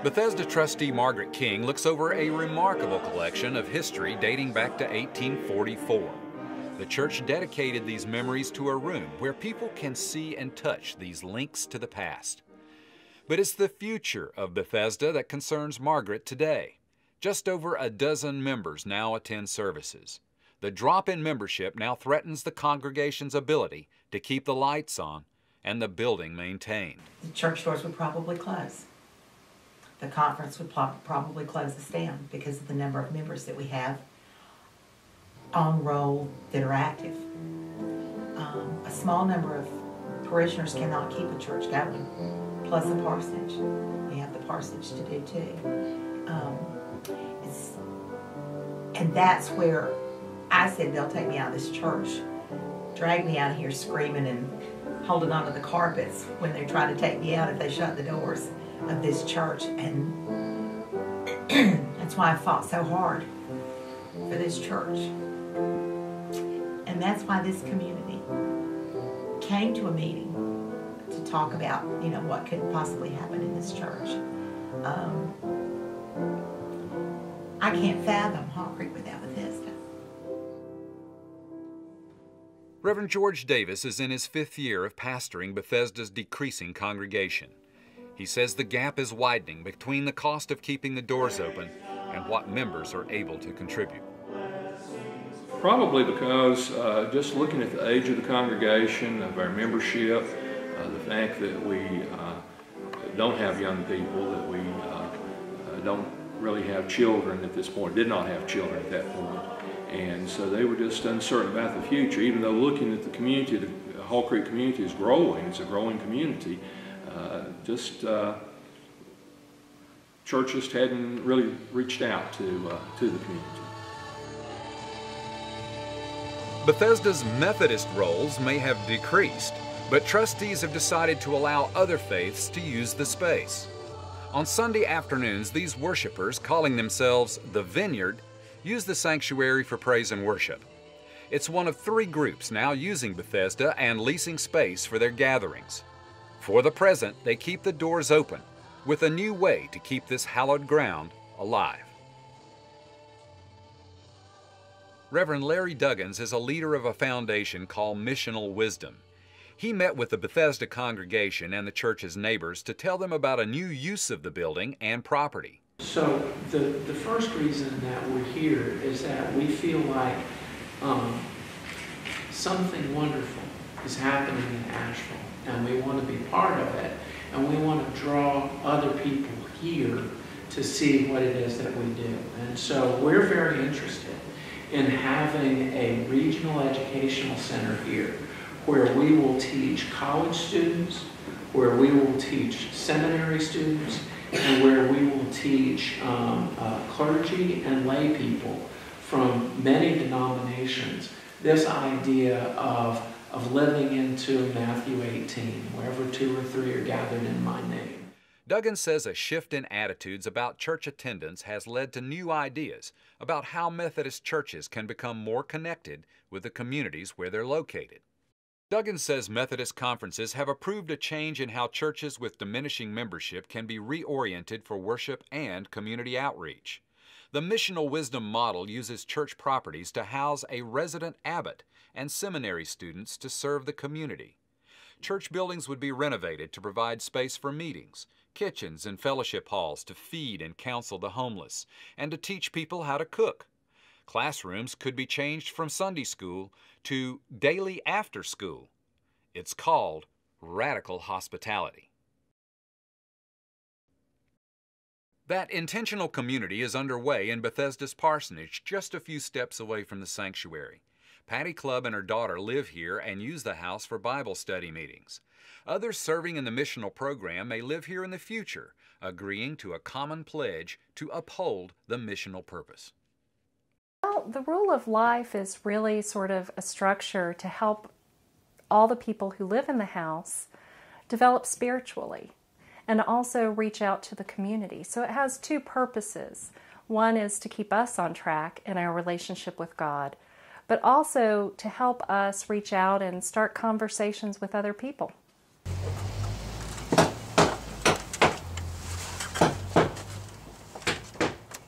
Bethesda trustee Margaret King looks over a remarkable collection of history dating back to 1844. The church dedicated these memories to a room where people can see and touch these links to the past. But it's the future of Bethesda that concerns Margaret today. Just over a dozen members now attend services. The drop in membership now threatens the congregation's ability to keep the lights on and the building maintained. The church doors would probably close. The conference would probably close us down because of the number of members that we have on roll that are active. A small number of parishioners cannot keep a church going, plus the parsonage. We have the parsonage to do too. And that's where I said they'll take me out of this church, drag me out of here screaming and holding onto the carpets when they try to take me out if they shut the doors of this church. And that's why I fought so hard for this church. And that's why this community came to a meeting to talk about, what could possibly happen in this church. I can't fathom Haw Creek without Bethesda. Reverend George Davis is in his 5th year of pastoring Bethesda's decreasing congregation. He says the gap is widening between the cost of keeping the doors open and what members are able to contribute. Probably because just looking at the age of the congregation, of our membership, the fact that we don't have young people, that we don't really have children at this point, did not have children at that point. And so they were just uncertain about the future, even though looking at the community, the Haw Creek community is growing, it's a growing community. Church just hadn't really reached out to the community. Bethesda's Methodist roles may have decreased, but trustees have decided to allow other faiths to use the space. On Sunday afternoons, these worshipers, calling themselves the Vineyard, use the sanctuary for praise and worship. It's one of 3 groups now using Bethesda and leasing space for their gatherings. For the present, they keep the doors open, with a new way to keep this hallowed ground alive. Reverend Larry Duggins is a leader of a foundation called Missional Wisdom. He met with the Bethesda congregation and the church's neighbors to tell them about a new use of the building and property. So the first reason that we're here is that we feel like something wonderful is happening in Asheville, and we want to be part of it, and we want to draw other people here to see what it is that we do. And so we're very interested in having a regional educational center here where we will teach college students, where we will teach seminary students, and where we will teach clergy and lay people from many denominations this idea of living into Matthew 18, wherever 2 or 3 are gathered in my name. Duggan says a shift in attitudes about church attendance has led to new ideas about how Methodist churches can become more connected with the communities where they're located. Duggan says Methodist conferences have approved a change in how churches with diminishing membership can be reoriented for worship and community outreach. The Missional Wisdom model uses church properties to house a resident abbot and seminary students to serve the community. Church buildings would be renovated to provide space for meetings, kitchens and fellowship halls to feed and counsel the homeless, and to teach people how to cook. Classrooms could be changed from Sunday school to daily after school. It's called radical hospitality. That intentional community is underway in Bethesda's parsonage, just a few steps away from the sanctuary. Patty Clubb and her daughter live here and use the house for Bible study meetings. Others serving in the missional program may live here in the future, agreeing to a common pledge to uphold the missional purpose. Well, the rule of life is really sort of a structure to help all the people who live in the house develop spiritually and also reach out to the community. So it has 2 purposes. One is to keep us on track in our relationship with God, but also to help us reach out and start conversations with other people.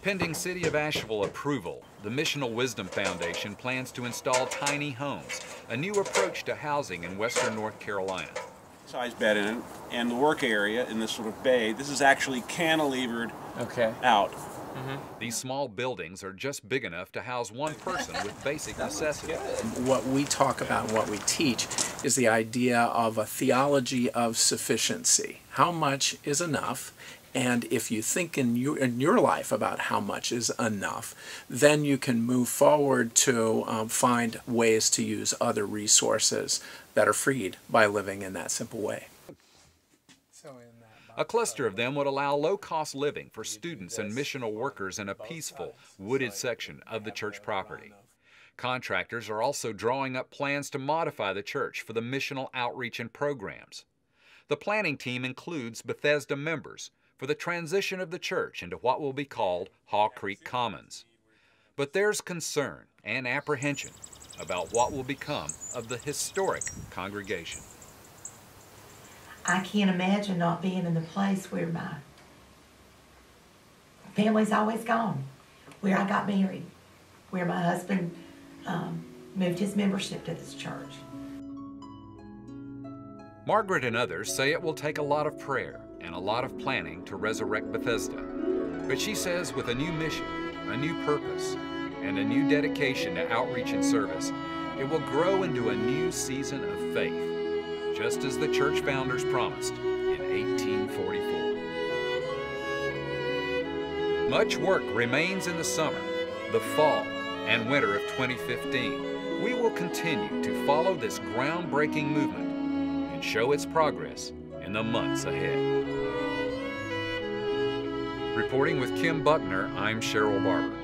Pending City of Asheville approval, the Missional Wisdom Foundation plans to install tiny homes, a new approach to housing in western North Carolina. Size bed in it, and the work area in this sort of bay, this is actually cantilevered out. These small buildings are just big enough to house one person with basic necessities. What we talk about and what we teach is the idea of a theology of sufficiency. How much is enough? And if you think in your life about how much is enough, then you can move forward to find ways to use other resources that are freed by living in that simple way. A cluster of them would allow low-cost living for students and missional workers in a peaceful, wooded section of the church property. Contractors are also drawing up plans to modify the church for the missional outreach and programs. The planning team includes Bethesda members for the transition of the church into what will be called Haw Creek Commons. But there's concern and apprehension about what will become of the historic congregation. I can't imagine not being in the place where my family's always gone, where I got married, where my husband moved his membership to this church. Margaret and others say it will take a lot of prayer and a lot of planning to resurrect Bethesda. But she says with a new mission, a new purpose, and a new dedication to outreach and service, it will grow into a new season of faith, just as the church founders promised in 1844. Much work remains in the summer, the fall, and winter of 2015. We will continue to follow this groundbreaking movement and show its progress in the months ahead. Reporting with Kim Buckner, I'm Cheryl Barber.